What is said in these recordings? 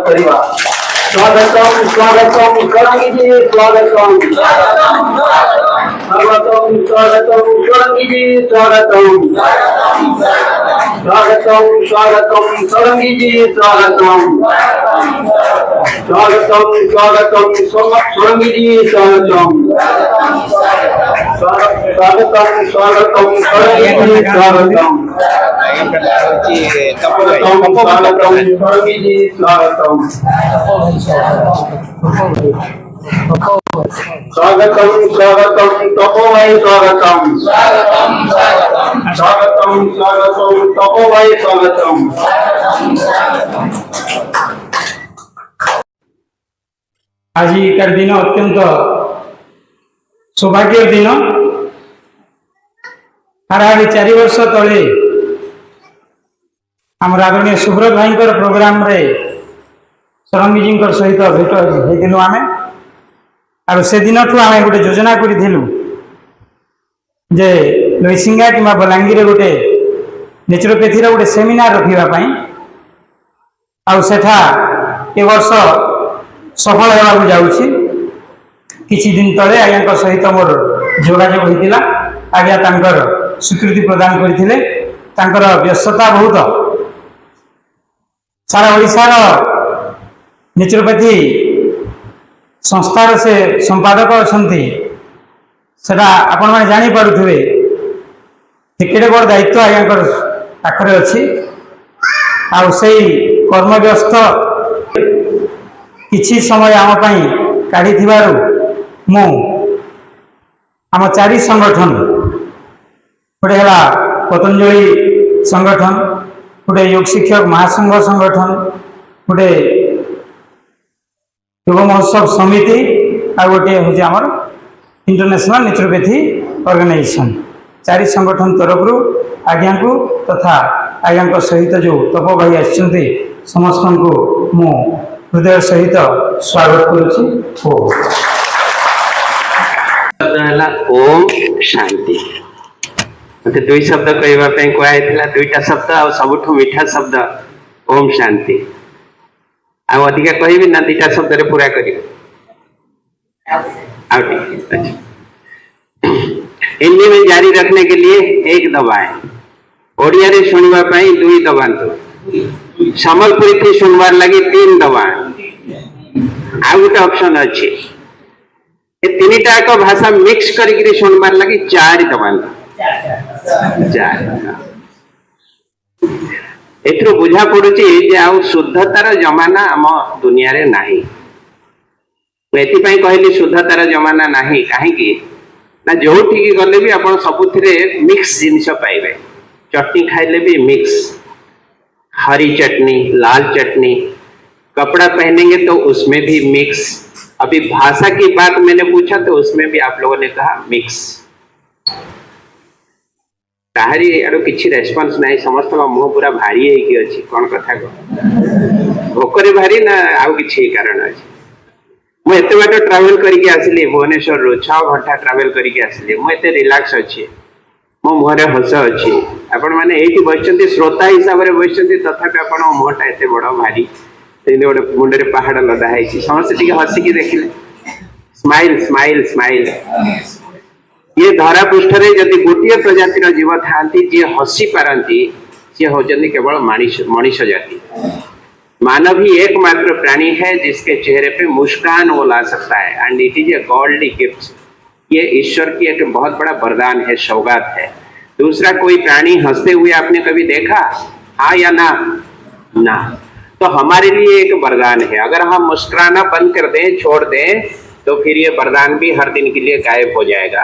करिवा स्वागतम स्वागतम करेंगे जी स्वागतम स्वागतम स्वागतम करेंगे जी स्वागतम स्वागतम स्वागतम करेंगे जी स्वागतम स्वागतम स्वागतम करेंगे जी स्वागतम स्वागतम स्वागतम करेंगे जी स्वागतम स्वागतम करेंगे जी स्वागतम स्वागतम स्वागतम तपो भाई स्वागतम स्वागतम स्वागतम तपो भाई स्वागतम। आज दिन अत्यंत सौभाग्य दिन हाराहारी 4 वर्ष तले आम आदरणीय सुब्रत भाई प्रोग्राम रे सरंगी सहित भेट होइथिलु आमे आरो से दिन ठू आमे गोटे योजना करिथिलु जे लइसिंगा किमा बलांगीर गोटे नेचुरोपैथी रो गोटे सेमिनार रखिबा पई आउ सेठा ए वर्ष सफल होगा जाऊँगी। किछि दिन तले आज्ञा सहित मोर जोगाजोग होता आज्ञा तांकर स्वीकृति प्रदान करथिले। तांकर व्यस्तता बहुत सारा ओडिशार नेचुरोपैथी संस्थार से संपादक अछंती सेटा आपण माने जानि पारुथिबे केते बड़ दायित्व आज्ञा पाखरे अछि आ सेई कर्मव्यस्त किछि समय आम पाई काढ़ी थिबारु मु आम 4 संगठन गोटे है पतंजलि संगठन गोटे योग शिक्षक महासंघ संगठन गोटे योग महोत्सव समिति आ गोटे हूँ आमर इंटरनेशनल नेचुरोपैथी ऑर्गेनाइजेशन 4 संगठन तरफ आज्ञा को तथा आज्ञा सहित जो तप भाई आसछन्ती समस्त को मु हृदय सहित स्वागत करुछि। ओम शांति मत 2 शब्द कहवा कहला 2टा शब्द आ सबुठ मीठा शब्द ओम शांति अधिका कहबी ना 2टा शब्द रे पूरा करी हिंदी में जारी रखने के लिए 1 दबाएं ओडिया रे सुनवा पाई 2 दबांतु समलपुरी थी सुनवार लगी 3 दबाएं आ गोटे ऑप्शन अच्छे ये 3टा को भाषा मिक्स करी सुनवार लगी 4 दबांतु 4 एथरो बुझा पड़ुची जे आउ शुद्धतार जमाना आम दुनिया रे नाही एथि पई कहली शुद्धतार जमाना नाही काहे कि ना जोठी की गले भी आपण सबुथिरे मिक्स जिनिस पाइबे चटनी खाइले भी मिक्स हरी चटनी लाल चटनी कपड़ा पहनेंगे तो उसमें भी मिक्स अभी भाषा की बात मैंने पूछा तो उसमें भी आप लोगों ने कहा मिक्स ताहारी यारो किछि रेस्पॉन्स नहीं समस्त मुह पूरा भारी है कि अछि कोन कथा को भोकरे भारी ना आउ किछि कारण अछि मु एते बाट ट्रैवल करके आसली भुवनेश्वर रो 6 घंटा ट्रैवल करके आसली मु एते रिलैक्स अछि मो मुहरे हस अछि आपण माने एठी बसचंती श्रोता हिसाब रे बसचंती तथापि आपण मुहटा एते बड़ भारी तेने गोटे मुंडे पहाड़ लदा है समस्त टी हसिकी देखिले स्माइल स्माइल स्माइल ये धरा पृष्ठ रे जदि गोटे प्रजातिर जीव था जी हसी पारती सी होती केवल मनीष जाति मानव ही एकमात्र प्राणी है जिसके चेहरे पे मुस्कान वो ला सकता है and it is a godly gift ये ईश्वर की एक बहुत बड़ा वरदान है सौगात है दूसरा कोई प्राणी हंसते हुए आपने कभी देखा हाँ या ना ना तो हमारे लिए एक वरदान है अगर हम मुस्कुराना बंद कर दें छोड़ दें तो फिर ये वरदान भी हर दिन के लिए गायब हो जाएगा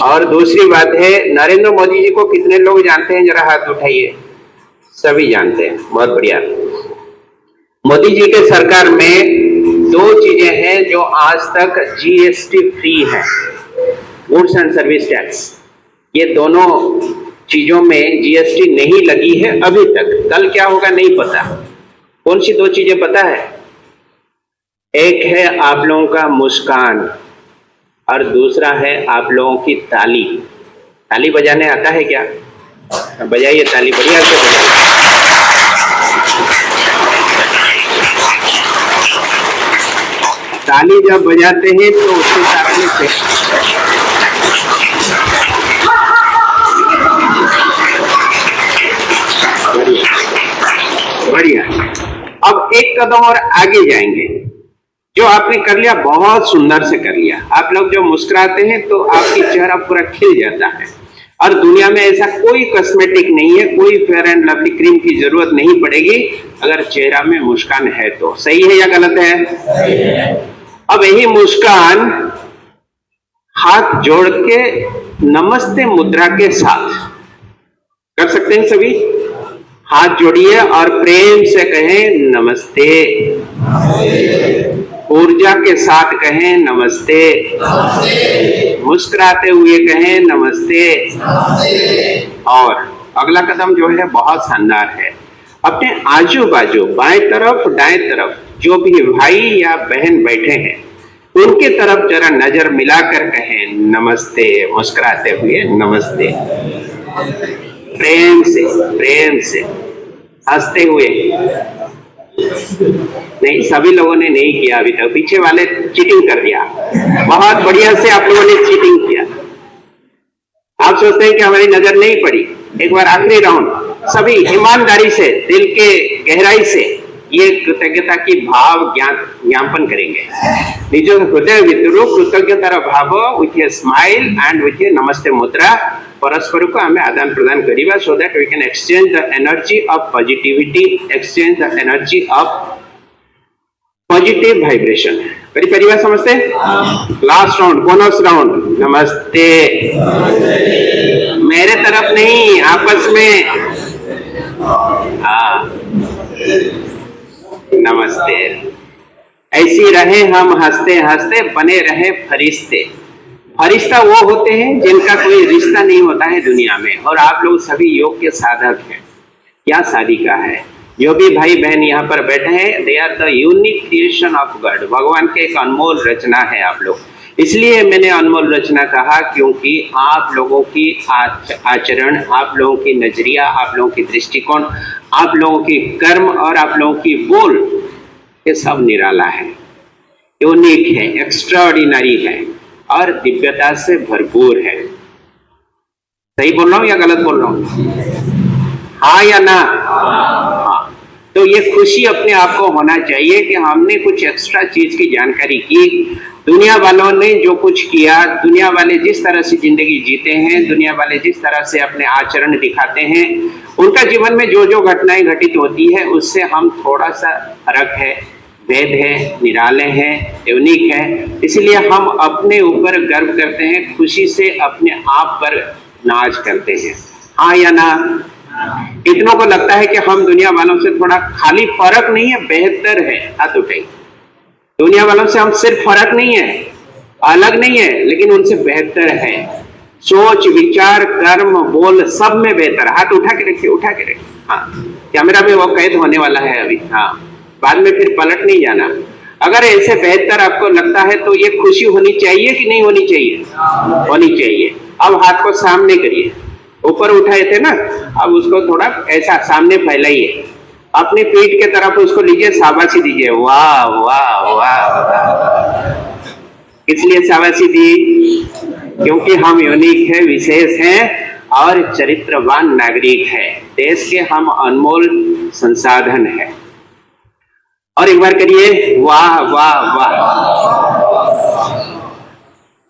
और दूसरी बात है नरेंद्र मोदी जी को कितने लोग जानते हैं जरा हाथ उठाइए सभी जानते हैं बहुत बढ़िया मोदी जी के सरकार में 2 चीजें हैं जो आज तक जीएसटी फ्री है गुड्स एंड सर्विस टैक्स ये दोनों चीजों में जीएसटी नहीं लगी है अभी तक कल क्या होगा नहीं पता कौन सी 2 चीजें पता है एक है आप लोगों का मुस्कान और दूसरा है आप लोगों की ताली ताली बजाने आता है क्या बजाइए ताली बढ़िया से बजाइए ताली जब बजाते हैं तो उसके कारण से बढ़िया। अब एक कदम और आगे जाएंगे। जो आपने कर लिया बहुत सुंदर से कर लिया। आप लोग जो मुस्कुराते हैं तो आपकी चेहरा पूरा खिल जाता है, और दुनिया में ऐसा कोई कॉस्मेटिक नहीं है, कोई फेयर एंड लवली क्रीम की जरूरत नहीं पड़ेगी अगर चेहरा में मुस्कान है तो। सही है या गलत है? अब यही मुस्कान हाथ जोड़ के नमस्ते मुद्रा के साथ कर सकते हैं सभी। हाथ जोड़िए और प्रेम से कहें नमस्ते। ऊर्जा के साथ कहें नमस्ते। मुस्कुराते हुए कहें नमस्ते। और अगला कदम जो है बहुत शानदार है। अपने आजू बाजू बाएं तरफ दाएं तरफ जो भी भाई या बहन बैठे हैं उनके तरफ जरा नजर मिलाकर कहें नमस्ते। मुस्कुराते हुए नमस्ते, प्रेम से हंसते हुए। नहीं, सभी लोगों ने नहीं किया अभी तक, पीछे वाले चीटिंग कर दिया। बहुत बढ़िया से आप लोगों ने चीटिंग किया। आप सोचते हैं कि हमारी नजर नहीं पड़ी। एक बार आखिरी राउंड सभी ईमानदारी से दिल के गहराई से ये कृतज्ञता की भाव ज्ञापन करेंगे। निज हृदय भितर कृतज्ञतार भाव with a smile and with a namaste मुद्रा परस्पर को हमें आदान प्रदान करिबा, so that we can exchange the energy of positivity, exchange the energy of positive vibration. करी परिवार समझते? Last round, bonus round. नमस्ते। मेरे तरफ नहीं, आपस में। हाँ, नमस्ते। ऐसी रहे हम हंसते हंसते, बने रहे फरिश्ते। फरिश्ता वो होते हैं जिनका कोई रिश्ता नहीं होता है दुनिया में, और आप लोग सभी योग के साधक हैं। क्या शादी का है, जो भी भाई बहन यहाँ पर बैठे हैं, they are the unique creation of God. भगवान के एक अनमोल रचना है आप लोग। इसलिए मैंने अनमोल रचना कहा क्योंकि आप लोगों की आचरण, आप लोगों की नजरिया, आप लोगों की दृष्टिकोण, आप लोगों की कर्म और आप लोगों की बोल, ये सब निराला है, यूनिक है, एक्स्ट्राऑर्डिनरी है और दिव्यता से भरपूर है। सही बोल रहा हूं या गलत बोल रहा हूं? हाँ या ना? हाँ। तो ये खुशी अपने आप को होना चाहिए कि हमने कुछ एक्स्ट्रा चीज की जानकारी की। दुनिया वालों ने जो कुछ किया, दुनिया वाले जिस तरह से जिंदगी जीते हैं, दुनिया वाले जिस तरह से अपने आचरण दिखाते हैं, उनका जीवन में जो जो घटनाएं घटित होती है उससे हम थोड़ा सा फर्क है, भेद है, निराले हैं, यूनिक है। इसलिए हम अपने ऊपर गर्व करते हैं, खुशी से अपने आप पर नाज करते हैं। हाँ या ना? इतनों को लगता है कि हम दुनिया वालों से थोड़ा, खाली फर्क नहीं है, बेहतर है। हाथ उठाइए। दुनिया वालों से हम सिर्फ फर्क नहीं है, अलग नहीं है, लेकिन उनसे बेहतर है। सोच, विचार, कर्म, बोल सब में बेहतर। हाथ उठा के रखिए, उठा के रखिए। हाँ, कैमरा में वो कैद होने वाला है अभी। हाँ, बाद में फिर पलट नहीं जाना। अगर ऐसे बेहतर आपको लगता है तो ये खुशी होनी चाहिए कि नहीं होनी चाहिए? होनी चाहिए। अब हाथ को सामने करिए, ऊपर उठाए थे ना, अब उसको थोड़ा ऐसा सामने फैलाइए, अपने पीठ के तरफ उसको लीजिए, शाबाशी दीजिए। वाह वाह वाह। इसलिए शाबाशी दी क्योंकि हम यूनिक है, विशेष हैं और चरित्रवान नागरिक है। देश के हम अनमोल संसाधन है। और एक बार करिए, वाह वाह वाह।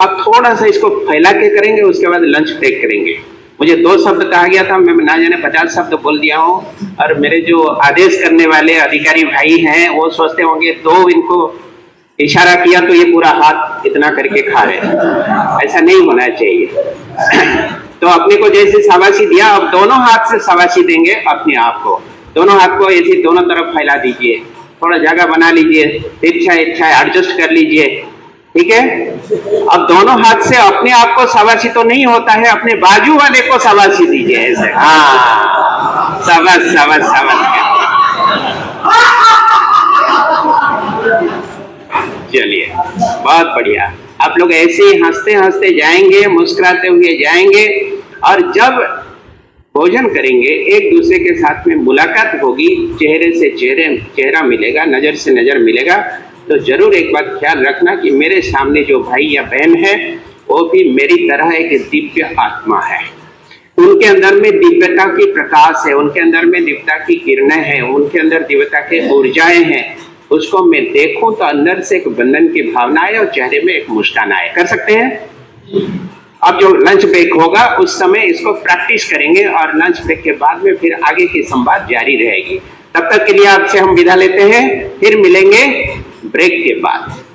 अब थोड़ा सा इसको फैला के करेंगे, उसके बाद लंच ब्रेक करेंगे। मुझे 2 शब्द कहा गया था, मैं ना जाने 50 शब्द बोल दिया हूँ, और मेरे जो आदेश करने वाले अधिकारी भाई हैं वो सोचते होंगे 2 इनको इशारा किया तो ये पूरा हाथ इतना करके खा रहे। ऐसा नहीं होना चाहिए। तो अपने को जैसे शाबाशी दिया, अब दोनों हाथ से शाबाशी देंगे अपने आप को। दोनों हाथ को ऐसे दोनों तरफ फैला दीजिए, थोड़ा जगह बना लीजिए, इच्छा एडजस्ट कर लीजिए, ठीक है। अब दोनों हाथ से अपने आप को शाबाशी तो नहीं होता है, अपने बाजू वाले को शाबाशी दीजिए ऐसे। हाँ, शाबाश शाबाश शाबाश। चलिए, बहुत बढ़िया। आप लोग ऐसे ही हंसते हंसते जाएंगे, मुस्कुराते हुए जाएंगे, और जब भोजन करेंगे, एक दूसरे के साथ में मुलाकात होगी, चेहरे से चेहरा मिलेगा, नजर से नजर मिलेगा, तो जरूर एक बात ख्याल रखना कि मेरे सामने जो भाई या बहन है वो भी मेरी तरह एक दिव्य आत्मा है। उनके अंदर में दिव्यता की प्रकाश है, उनके अंदर में दिव्यता की किरणें हैं, उनके अंदर दिव्यता के ऊर्जाएं हैं। उसको मैं देखूं तो अंदर से एक बंधन की भावना आए और चेहरे में एक मुस्कान आए। कर सकते हैं? अब जो लंच ब्रेक होगा उस समय इसको प्रैक्टिस करेंगे और लंच ब्रेक के बाद में फिर आगे की संवाद जारी रहेगी। तब तक के लिए आपसे हम विदा लेते हैं, फिर मिलेंगे ब्रेक के बाद।